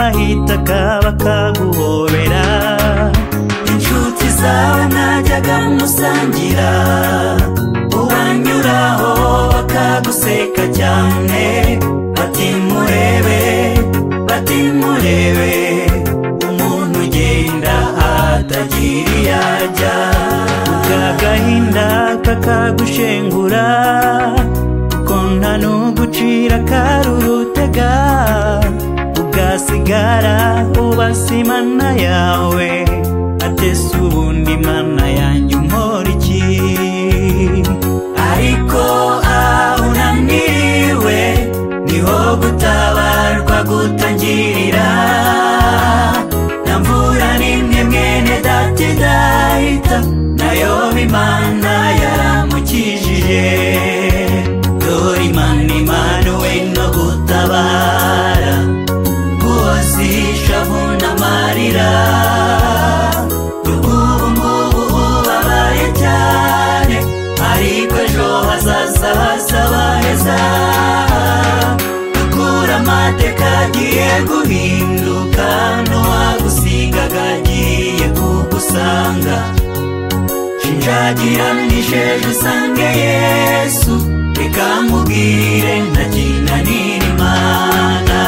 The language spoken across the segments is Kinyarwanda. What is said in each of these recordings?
wahitaga bakaguhobera, inshuti zawe mwajyaga musangira, ubanyuraho bakaguseka cyane, bati murebe, bati murebe, umuntu ugenda atagira iyo ajya. agahinda kakagushengura, kuko nta n'ugucira karurutega, ugasigara ubasa Imana yawe, atese ubundi Mana yanjye unkora iki? Ariko aho unaniriwe niho gutabarwa gutangirira, nta mvura n'imwe mwene data idahita, nayo Imana yaramukijije. Dore Imana imanuwe no gutabara, guhoza ishavu n'amarira, ubu ngubu ubabaye cyane, ariko ejo hazaza hazaba heza. Dukura amateka agiye guhinduka, n'uwagusigaga agiye kugusanga. Shinjagira nisheje usange Yesu, reka mubwire ntakinanira Imana.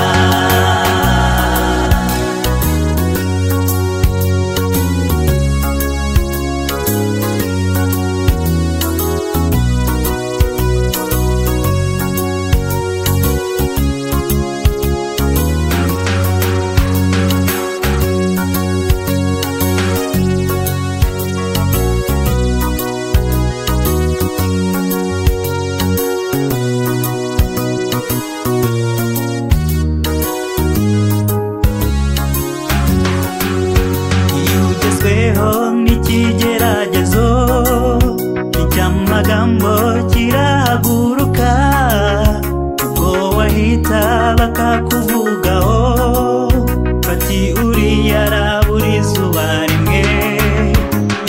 N'ikigeragezo icy'amagambo kirahaguruka, ubwo wahita bakakuvugaho, bati uriya arabura izuba rimwe.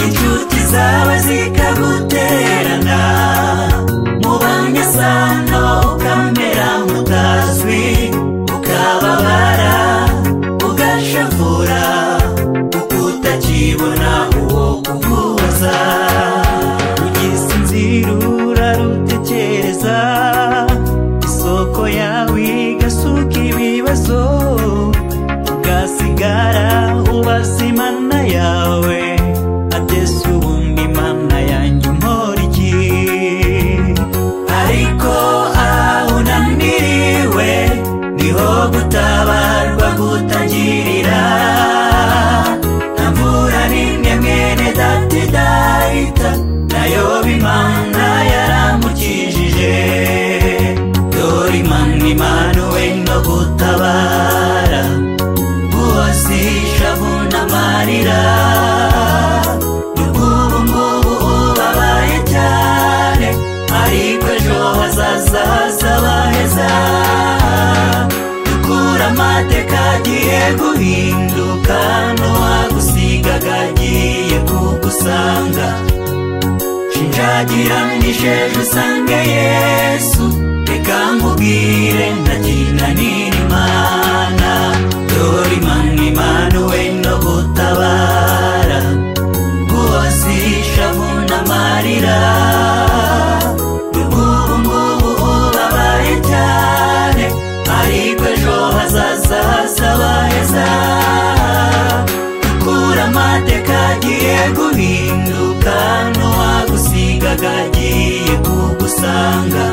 Inshuti zawe zikagutererana, mu banyasano ukamera nk'utazwi, ukababara ugashavura, utakibona uwo kuguhoza. Ugisinzira urarutekereza, isoko yawe igasuka ibibazo, ugasigara ubasa Imana yawe, atese ubundi Mana yanjye unkora iki? Ariko aho unaniriwe niho gutabarwa gutangirira, nayo Imana yaramukijije. Dore Imana imanuwe no gutabara, guhoza ishavu n'amarira, ubu ngubu ubabaye cyane, ariko ejo hazaza hazaba heza. Dukura amateka agiye guhinduka, n'uwagusigaga agiye kugusanga. Shinjagira nisheje usange Yesu, reka mubwire ntakinanira Imana. Dore Imana imanuwe no gutabara, guhoza ishavu n'amarira, ubu ngubu ubabaye cyane, ariko ejo hazaza hazaba heza. Dukura amateka agiye guhinduka, n'uwagusigaga agiye kugusanga.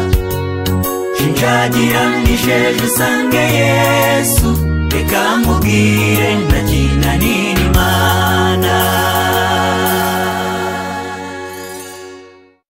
Shinjagira nisheje usange Yesu, reka mubwire ntakinanira Imana.